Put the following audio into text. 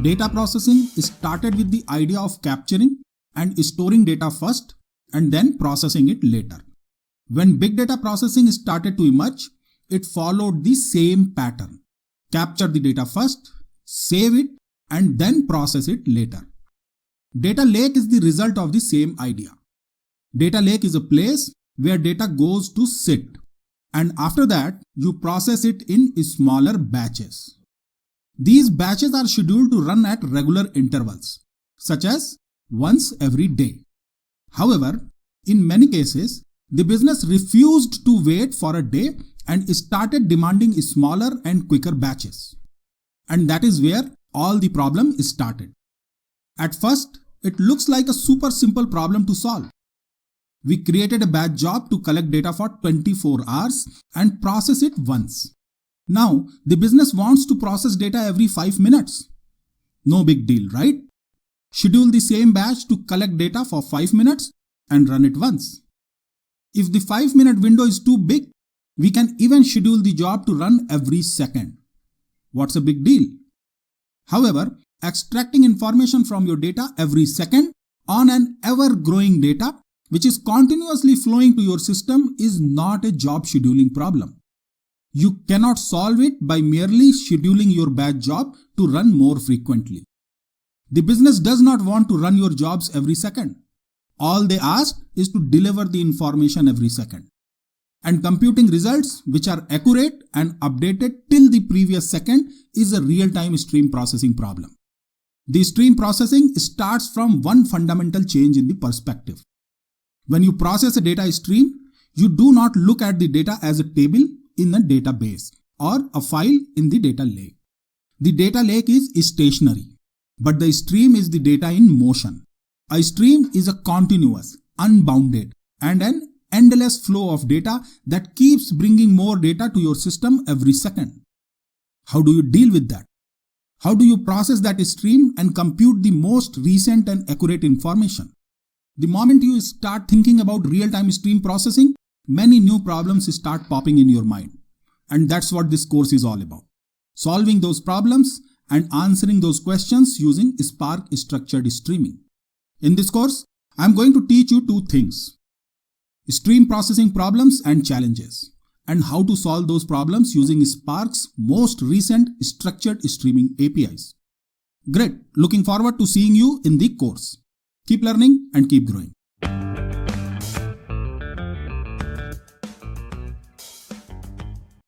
Data processing started with the idea of capturing and storing data first and then processing it later. When big data processing started to emerge, it followed the same pattern. Capture the data first, save it, and then process it later. Data lake is the result of the same idea. Data lake is a place where data goes to sit, and after that, you process it in smaller batches. These batches are scheduled to run at regular intervals, such as once every day. However, in many cases, the business refused to wait for a day and started demanding smaller and quicker batches. And that is where all the problem started. At first, it looks like a super simple problem to solve. We created a batch job to collect data for 24 hours and process it once. Now, the business wants to process data every 5 minutes. No big deal, right? Schedule the same batch to collect data for 5 minutes and run it once. If the 5-minute window is too big, we can even schedule the job to run every second. What's a big deal? However, extracting information from your data every second on an ever-growing data which is continuously flowing to your system is not a job scheduling problem. You cannot solve it by merely scheduling your batch job to run more frequently. The business does not want to run your jobs every second. All they ask is to deliver the information every second. And computing results which are accurate and updated till the previous second is a real-time stream processing problem. The stream processing starts from one fundamental change in the perspective. When you process a data stream, you do not look at the data as a table in a database or a file in the data lake. The data lake is stationary, but the stream is the data in motion. A stream is a continuous, unbounded, and an endless flow of data that keeps bringing more data to your system every second. How do you deal with that? How do you process that stream and compute the most recent and accurate information? The moment you start thinking about real-time stream processing, many new problems start popping in your mind. And that's what this course is all about. Solving those problems and answering those questions using Spark Structured Streaming. In this course, I'm going to teach you two things: stream processing problems and challenges, and how to solve those problems using Spark's most recent structured streaming APIs. Great! Looking forward to seeing you in the course. Keep learning and keep growing.